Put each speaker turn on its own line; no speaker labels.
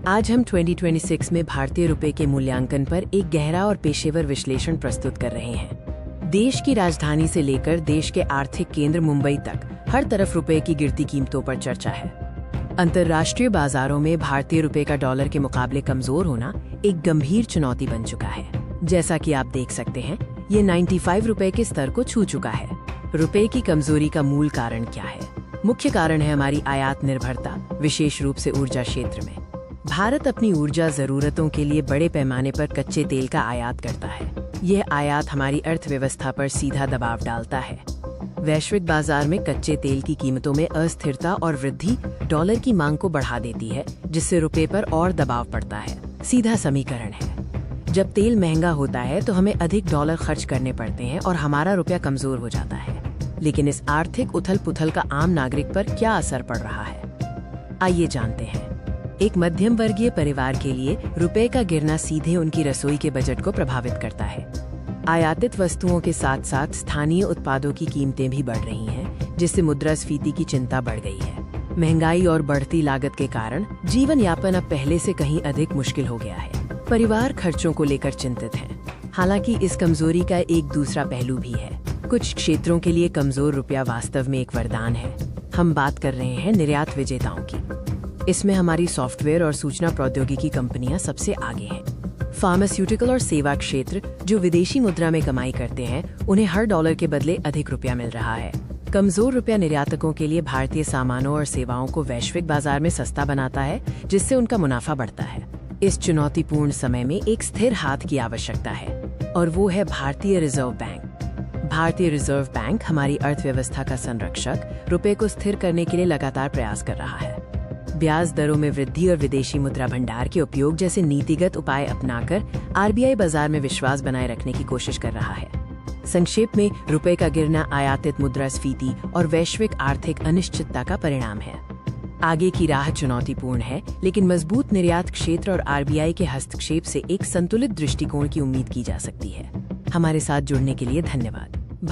आज हम 2026 में भारतीय रुपए के मूल्यांकन पर एक गहरा और पेशेवर विश्लेषण प्रस्तुत कर रहे हैं। देश की राजधानी से लेकर देश के आर्थिक केंद्र मुंबई तक हर तरफ रुपए की गिरती कीमतों पर चर्चा है। अंतर्राष्ट्रीय बाजारों में भारतीय रुपए का डॉलर के मुकाबले कमजोर होना एक गंभीर चुनौती बन चुका है। जैसा कि आप देख सकते हैं, ये 95 रुपए के स्तर को छू चुका है। रुपए की कमजोरी का मूल कारण क्या है? मुख्य कारण है हमारी आयात निर्भरता, विशेष रूप से ऊर्जा क्षेत्र में। भारत अपनी ऊर्जा जरूरतों के लिए बड़े पैमाने पर कच्चे तेल का आयात करता है। यह आयात हमारी अर्थव्यवस्था पर सीधा दबाव डालता है। वैश्विक बाजार में कच्चे तेल की कीमतों में अस्थिरता और वृद्धि डॉलर की मांग को बढ़ा देती है, जिससे रुपए पर और दबाव पड़ता है। सीधा समीकरण है, जब तेल महंगा होता है तो हमें अधिक डॉलर खर्च करने पड़ते हैं और हमारा रुपया कमजोर हो जाता है। लेकिन इस आर्थिक उथल पुथल का आम नागरिक पर क्या असर पड़ रहा है, आइए जानते हैं। एक मध्यम वर्गीय परिवार के लिए रुपए का गिरना सीधे उनकी रसोई के बजट को प्रभावित करता है। आयातित वस्तुओं के साथ साथ स्थानीय उत्पादों की कीमतें भी बढ़ रही हैं, जिससे मुद्रास्फीति की चिंता बढ़ गई है। महंगाई और बढ़ती लागत के कारण जीवन यापन अब पहले से कहीं अधिक मुश्किल हो गया है। परिवार खर्चों को लेकर चिंतित हैं। हालांकि इस कमजोरी का एक दूसरा पहलू भी है। कुछ क्षेत्रों के लिए कमजोर रुपया वास्तव में एक वरदान है। हम बात कर रहे हैं निर्यात विजेताओं की। इसमें हमारी सॉफ्टवेयर और सूचना प्रौद्योगिकी कंपनियां सबसे आगे हैं। फार्मास्यूटिकल और सेवा क्षेत्र, जो विदेशी मुद्रा में कमाई करते हैं, उन्हें हर डॉलर के बदले अधिक रुपया मिल रहा है। कमजोर रुपया निर्यातकों के लिए भारतीय सामानों और सेवाओं को वैश्विक बाजार में सस्ता बनाता है, जिससे उनका मुनाफा बढ़ता है। इस चुनौतीपूर्ण समय में एक स्थिर हाथ की आवश्यकता है, और वो है भारतीय रिजर्व बैंक। भारतीय रिजर्व बैंक हमारी अर्थव्यवस्था का संरक्षक, रुपए को स्थिर करने के लिए लगातार प्रयास कर रहा है। ब्याज दरों में वृद्धि और विदेशी मुद्रा भंडार के उपयोग जैसे नीतिगत उपाय अपनाकर आरबीआई बाजार में विश्वास बनाए रखने की कोशिश कर रहा है। संक्षेप में, रुपए का गिरना आयातित मुद्रास्फीति और वैश्विक आर्थिक अनिश्चितता का परिणाम है। आगे की राह चुनौतीपूर्ण है, लेकिन मजबूत निर्यात क्षेत्र और आरबीआई के हस्तक्षेप से एक संतुलित दृष्टिकोण की उम्मीद की जा सकती है। हमारे साथ जुड़ने के लिए धन्यवाद।